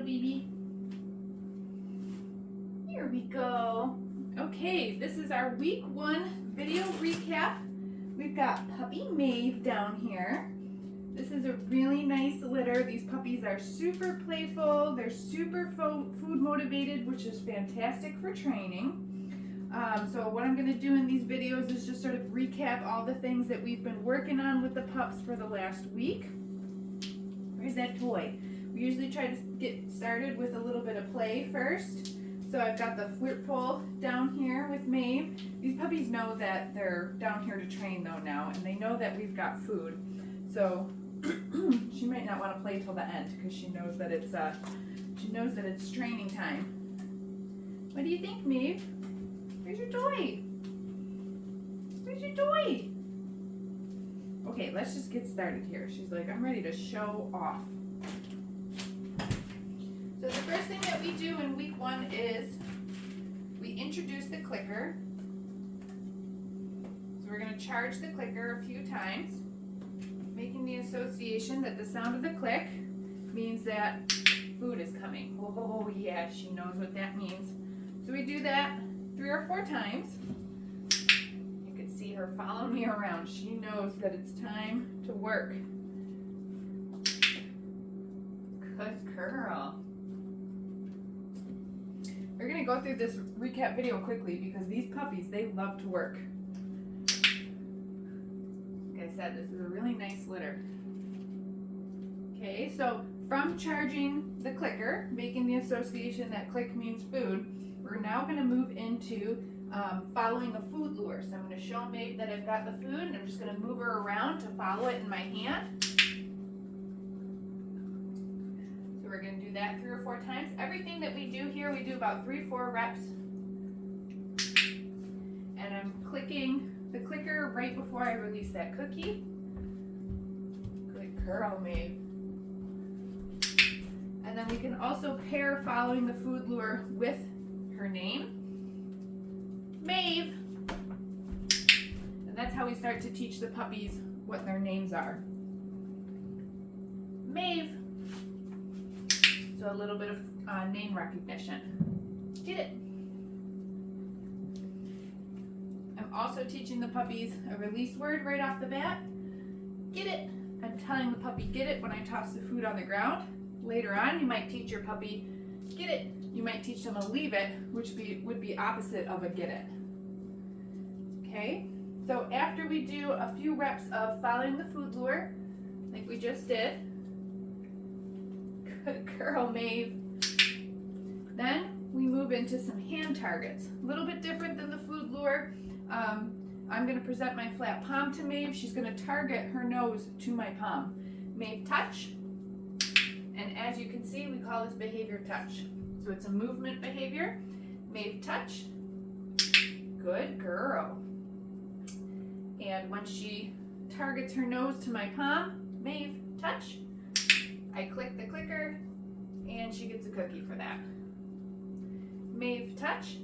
little baby. Here we go. Okay, this is our week 1 video recap. We've got Puppy Maeve down here. This is a really nice litter. These puppies are super playful. They're super food motivated, which is fantastic for training. So what I'm going to do in these videos is just sort of recap all the things that we've been working on with the pups for the last week. Where's that toy? We usually try to get started with a little bit of play first. So I've got the flirt pole down here with Maeve. These puppies know that they're down here to train though now, and they know that we've got food. So she might not want to play till the end because she knows that it's training time. What do you think, Maeve? Where's your toy? Where's your toy? Okay, let's just get started here. She's like, I'm ready to show off. So the first thing that we do in week 1 is we introduce the clicker. So we're going to charge the clicker a few times, making the association that the sound of the click means that food is coming. Oh yeah, she knows what that means. So we do that 3 or 4 times. You can see her follow me around. She knows that it's time to work. Good girl. We're going to go through this recap video quickly because these puppies, they love to work. Like I said, this is a really nice litter. Okay, so from charging the clicker, making the association that click means food, we're now going to move into following a food lure. So I'm going to show Maeve that I've got the food, and I'm just going to move her around to follow it in my hand. So we're going to do that 3 or 4 times. Everything that we do here, we do about 3-4 reps. And I'm clicking the clicker right before I release that cookie. Good girl, Maeve. And then we can also pair following the food lure with her name, Maeve. And that's how we start to teach the puppies what their names are. Maeve. So a little bit of name recognition. Get it. I'm also teaching the puppies a release word right off the bat. Get it. I'm telling the puppy get it when I toss the food on the ground. Later on, you might teach your puppy get it. You might teach them a leave it, which would be opposite of a get it. Okay, so after we do a few reps of following the food lure, like we just did, good girl, Maeve. Then we move into some hand targets. A little bit different than the food lure. I'm going to present my flat palm to Maeve. She's going to target her nose to my palm. Maeve, touch. And as you can see, we call this behavior touch. So it's a movement behavior. Maeve, touch. Good girl. And when she targets her nose to my palm, Maeve, touch. I click the clicker, and she gets a cookie for that. Maeve, touch.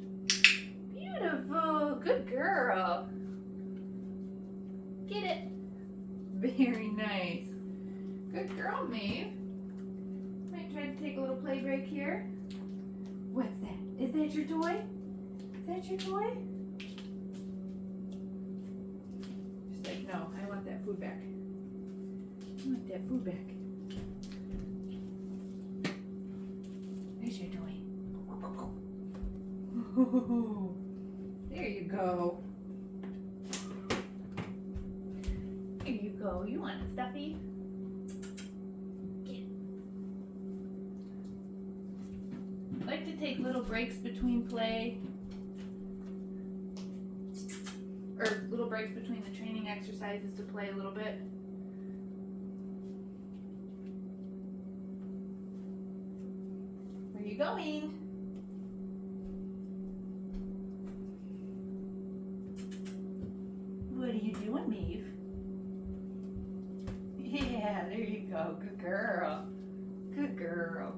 Beautiful. Good girl. Get it. Very nice. Good girl, Maeve. Might try to take a little play break here. What's that? Is that your toy? Is that your toy? She's like, no, I want that food back. I want that food back. There's your toy. Ooh, there you go. There you go. You want a stuffy? I like to take little breaks between play, or little breaks between the training exercises to play a little bit. Where are you going? What are you doing, Maeve? Yeah, there you go. Good girl. Good girl.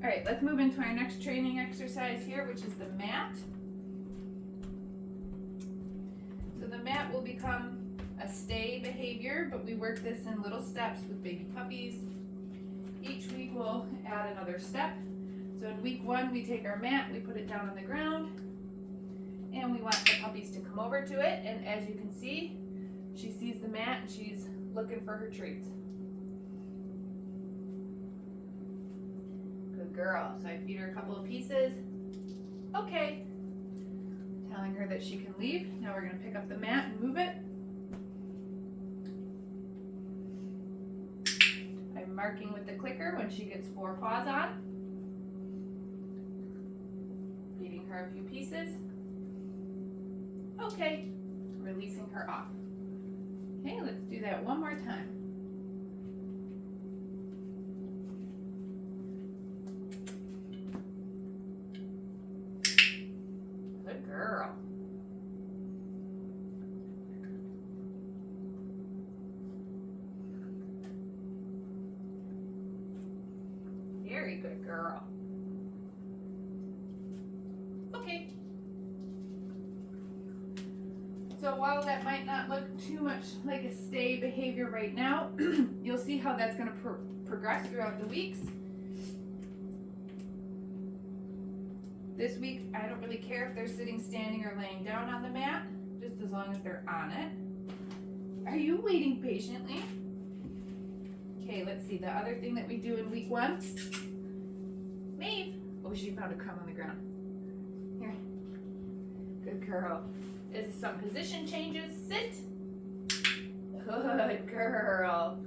All right, let's move into our next training exercise here, which is the mat. So the mat will become a stay behavior, but we work this in little steps with baby puppies. Each week we'll add another step. So in week 1, we take our mat, we put it down on the ground, and we want the puppies to come over to it. And as you can see, she sees the mat and she's looking for her treats. Good girl. So I feed her a couple of pieces. Okay. Telling her that she can leave. Now we're going to pick up the mat and move it. I'm marking with the clicker when she gets 4 paws on. Feeding her a few pieces. Okay. Releasing her off. Okay, let's do that one more time. Good girl. Very good girl. Okay. So while that might not look too much like a stay behavior right now, you'll see how that's going to progress throughout the weeks. This week, I don't really care if they're sitting, standing, or laying down on the mat, just as long as they're on it. Are you waiting patiently? Okay, let's see. The other thing that we do in week 1. Maeve. Oh, she found a crumb on the ground. Here. Good girl. Is some position changes. Sit. Good girl.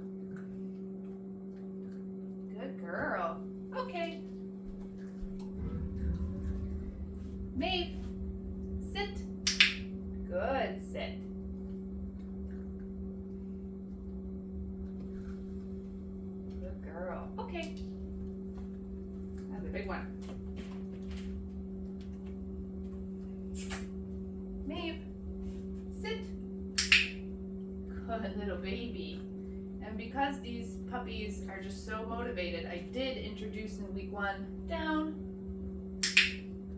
Good girl. Okay. Maeve. Sit. Good. Sit. Good girl. Okay. That's a big one. Maeve, sit. Good little baby. And because these puppies are just so motivated, I did introduce in week 1, down.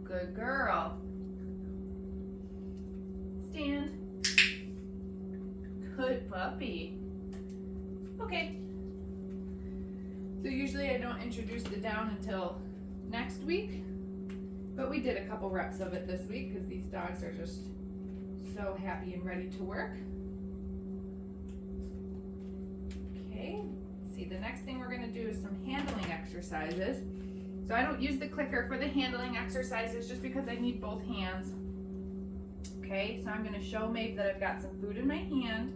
Good girl. Stand. Good puppy. Okay. So usually I don't introduce the down until next week, but we did a couple reps of it this week because these dogs are just so happy and ready to work. Okay, see, the next thing we're going to do is some handling exercises. So I don't use the clicker for the handling exercises just because I need both hands. Okay, so I'm going to show Maeve that I've got some food in my hand.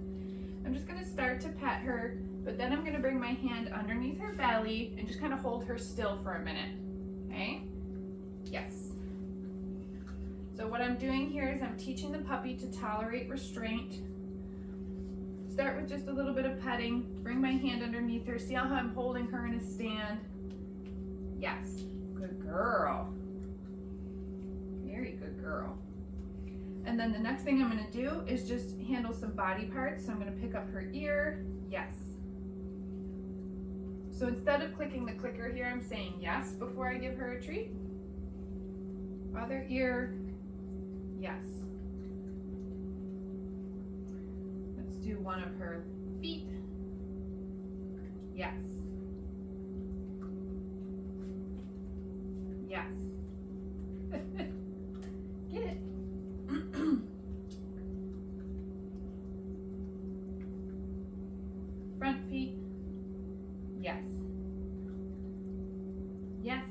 I'm just going to start to pet her, but then I'm going to bring my hand underneath her belly and just kind of hold her still for a minute. Okay? Yes. So what I'm doing here is I'm teaching the puppy to tolerate restraint. Start with just a little bit of petting. Bring my hand underneath her. See how I'm holding her in a stand? Yes. Good girl. Very good girl. And then the next thing I'm going to do is just handle some body parts. So I'm going to pick up her ear. Yes. So instead of clicking the clicker here, I'm saying yes before I give her a treat. Other ear. Yes. Let's do one of her feet. Yes. Yes. Get it. Front feet. Yes. Yes.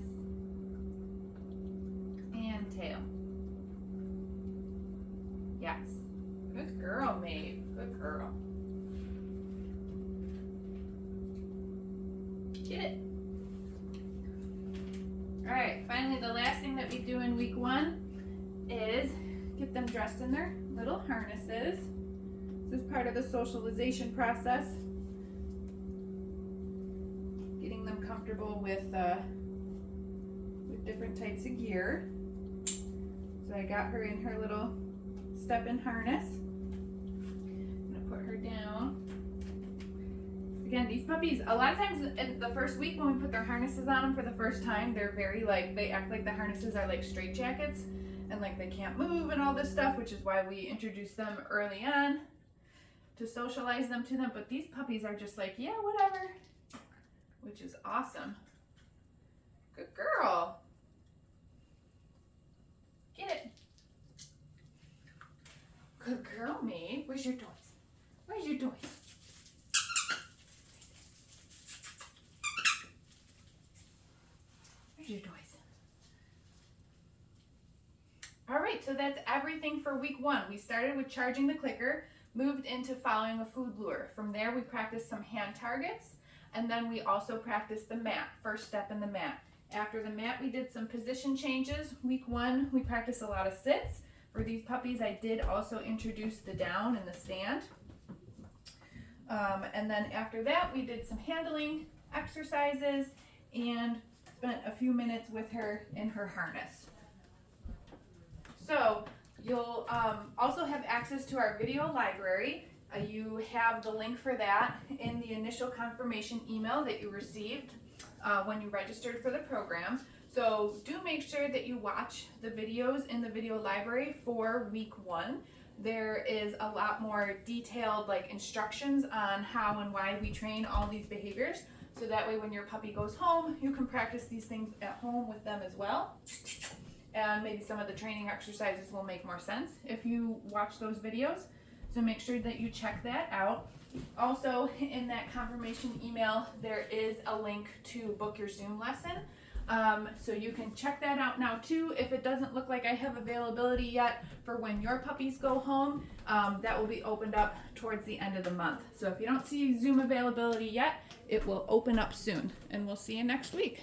And tail. Yes. Good girl, Maeve. Good girl. Get it. All right, finally the last thing that we do in week 1 is get them dressed in their little harnesses. This is part of the socialization process. Getting them comfortable with different types of gear. So I got her in her little step-in harness. I'm gonna put her down. Again, these puppies, a lot of times in the first week when we put their harnesses on them for the first time, they're very they act like the harnesses are like straitjackets. and like they can't move and all this stuff, which is why we introduced them early on to socialize them to them. But these puppies are just like, yeah, whatever, which is awesome. Good girl. Get it. Good girl, Maeve. Where's your toys? Where's your toys? Where's your toys? All right, so that's everything for week 1. We started with charging the clicker, moved into following a food lure. From there, we practiced some hand targets, and then we also practiced the mat, first step in the mat. After the mat, we did some position changes. Week 1, we practiced a lot of sits. For these puppies, I did also introduce the down and the stand. And then after that, we did some handling exercises and spent a few minutes with her in her harness. So you'll also have access to our video library. You have the link for that in the initial confirmation email that you received when you registered for the program. So do make sure that you watch the videos in the video library for week 1. There is a lot more detailed instructions on how and why we train all these behaviors. So that way when your puppy goes home, you can practice these things at home with them as well. And maybe some of the training exercises will make more sense if you watch those videos. So make sure that you check that out. Also, in that confirmation email, there is a link to book your Zoom lesson. So you can check that out now too. If it doesn't look like I have availability yet for when your puppies go home, that will be opened up towards the end of the month. So if you don't see Zoom availability yet, it will open up soon. And we'll see you next week.